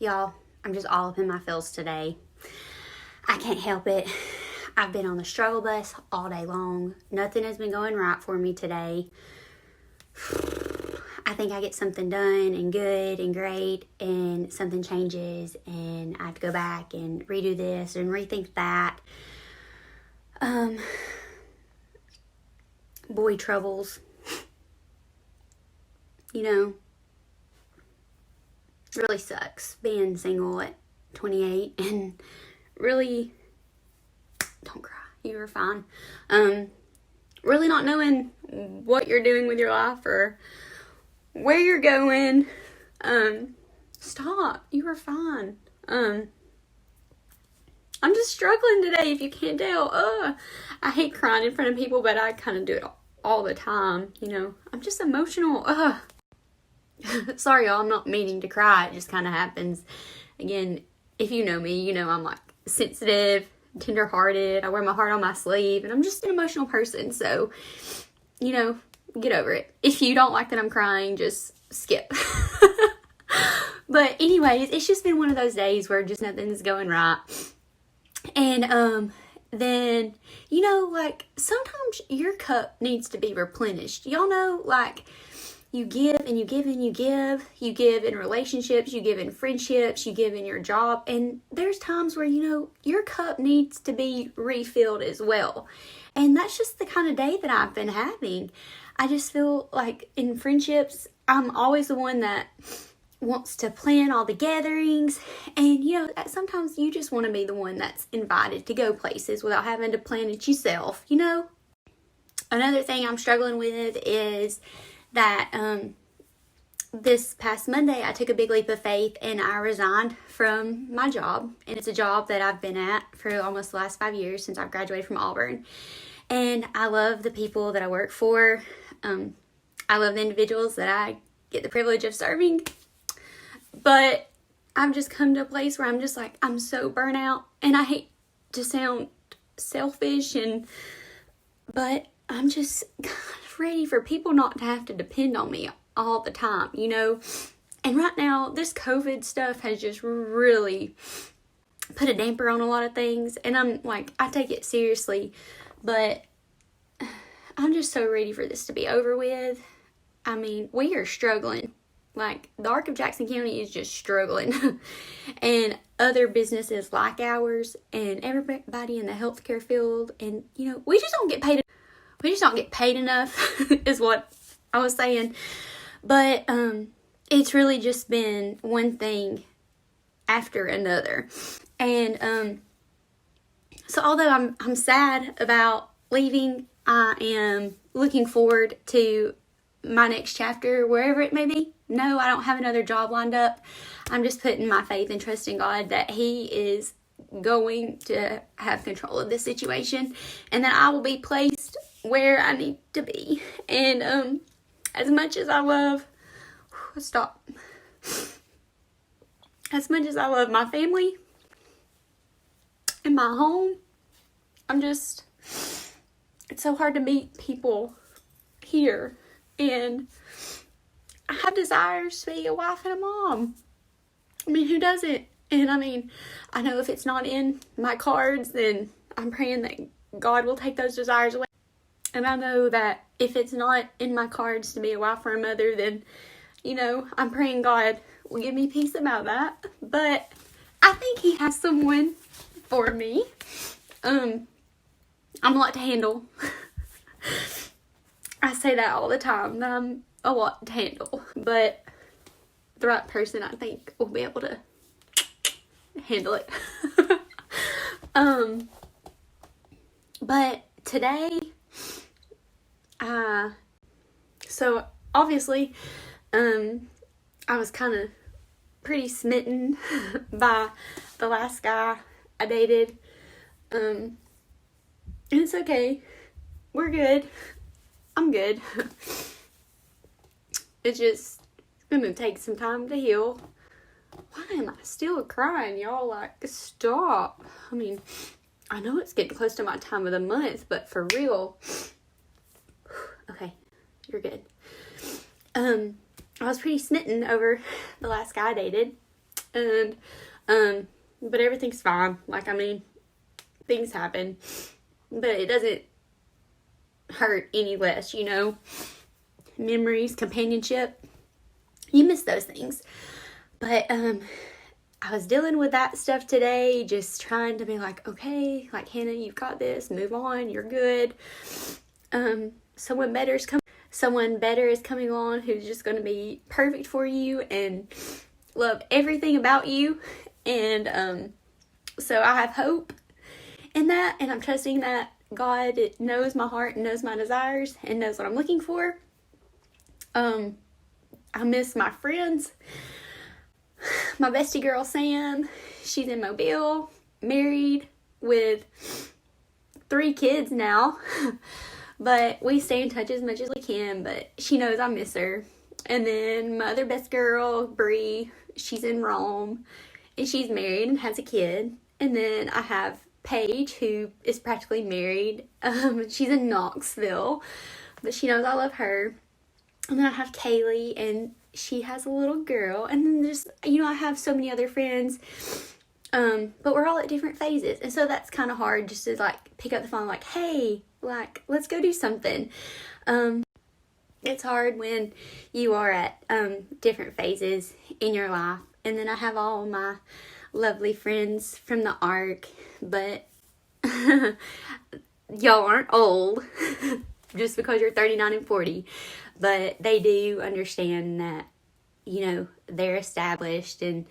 Y'all, I'm just all up in my feels today. I can't help it. I've been on the struggle bus all day long. Nothing has been going right for me today. I think I get something done and good and great, and something changes and I have to go back and redo this and rethink that. Boy troubles. You know, really sucks being single at 28, and really, don't cry, you were fine. Really not knowing what you're doing with your life or where you're going. Stop, you were fine. I'm just struggling today, if you can't tell. I hate crying in front of people, but I kind of do it all the time, you know. I'm just emotional. Sorry, y'all, I'm not meaning to cry. It just kind of happens. Again, if you know me, you know I'm like sensitive, tender-hearted. I wear my heart on my sleeve, and I'm just an emotional person. So, you know, get over it. If you don't like that I'm crying, just skip. But anyways, it's just been one of those days where just nothing's going right. And then, you know, like, sometimes your cup needs to be replenished. Y'all know, like, you give and you give and you give. You give in relationships, you give in friendships, you give in your job. And there's times where, you know, your cup needs to be refilled as well. And that's just the kind of day that I've been having. I just feel like in friendships, I'm always the one that wants to plan all the gatherings. And, you know, sometimes you just want to be the one that's invited to go places without having to plan it yourself, you know? Another thing I'm struggling with is that this past Monday I took a big leap of faith and I resigned from my job. And it's a job that I've been at for almost the last 5 years since I've graduated from Auburn. And I love the people that I work for. I love the individuals that I get the privilege of serving. But I've just come to a place where I'm just like, I'm so burnt out. And I hate to sound selfish, but I'm just kind of ready for people not to have to depend on me all the time, you know? And right now, this COVID stuff has just really put a damper on a lot of things. And I'm like, I take it seriously, but I'm just so ready for this to be over with. I mean, we are struggling. Like, the Arc of Jackson County is just struggling. And other businesses like ours and everybody in the healthcare field, and, you know, we just don't get paid enough is what I was saying. But it's really just been one thing after another. And so although I'm sad about leaving, I am looking forward to my next chapter, wherever it may be. No, I don't have another job lined up. I'm just putting my faith and trust in God that He is going to have control of this situation, and that I will be placed where I need to be. And as much as I love my family and my home, it's so hard to meet people here. And I have desires to be a wife and a mom. I mean, who doesn't? And I mean, I know if it's not in my cards, then I'm praying that God will take those desires away. And I know that if it's not in my cards to be a wife or a mother, then, you know, I'm praying God will give me peace about that. But I think He has someone for me. I'm a lot to handle. I say that all the time, that I'm a lot to handle. But the right person, I think, will be able to handle it. But today, so obviously, I was kind of pretty smitten by the last guy I dated. And it's okay. We're good. I'm good. It's gonna take some time to heal. Why am I still crying, y'all? Like, stop. I mean, I know it's getting close to my time of the month, but for real. Okay, you're good. I was pretty smitten over the last guy I dated. And, but everything's fine. Like, I mean, things happen, but it doesn't hurt any less, you know. Memories, companionship, you miss those things. But, I was dealing with that stuff today, just trying to be like, okay, like, Hannah, you've got this, move on, you're good. Someone better is coming on who's just going to be perfect for you and love everything about you. And so I have hope in that, and I'm trusting that God knows my heart and knows my desires and knows what I'm looking for. I miss my friends. My bestie girl Sam, she's in Mobile, married with 3 kids now. But we stay in touch as much as we can, but she knows I miss her. And then my other best girl, Bree, she's in Rome, and she's married and has a kid. And then I have Paige, who is practically married. She's in Knoxville, but she knows I love her. And then I have Kaylee, and she has a little girl. And then just, you know, I have so many other friends. But we're all at different phases. And so that's kind of hard, just to like pick up the phone like, hey, like, let's go do something. It's hard when you are at different phases in your life. And then I have all my lovely friends from the ARC, but y'all aren't old just because you're 39 and 40. But they do understand that, you know, they're established and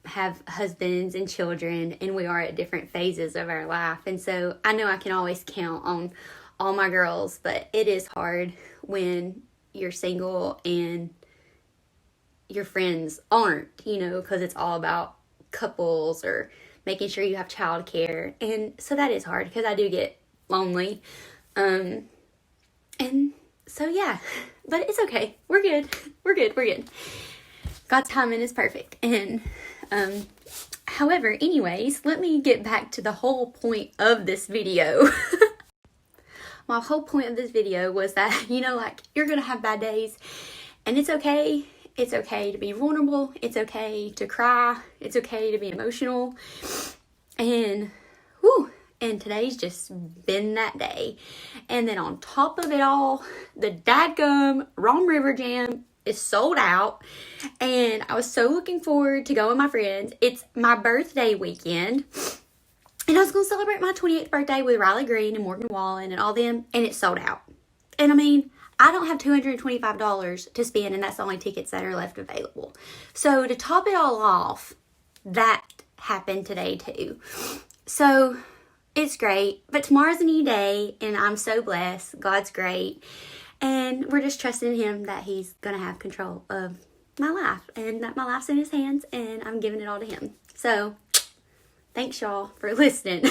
have husbands and children, and we are at different phases of our life. And so I know I can always count on all my girls, but it is hard when you're single and your friends aren't, you know, because it's all about couples or making sure you have childcare. And so that is hard because I do get lonely. And so yeah, but it's okay. We're good. God's timing is perfect. And however, anyways, let me get back to the whole point of this video. My whole point of this video was that, you know, like, you're gonna have bad days, and it's okay. It's okay to be vulnerable. It's okay to cry. It's okay to be emotional. And today's just been that day. And then on top of it all, the dadgum Rome River Jam is sold out, and I was so looking forward to going with my friends. It's my birthday weekend, and I was going to celebrate my 28th birthday with Riley Green and Morgan Wallen and all them, and it's sold out. And I mean, I don't have $225 to spend, and that's the only tickets that are left available. So to top it all off, that happened today too. So it's great, but tomorrow's a new day, and I'm so blessed. God's great. And we're just trusting Him that He's going to have control of my life, and that my life's in His hands, and I'm giving it all to Him. So, thanks y'all for listening.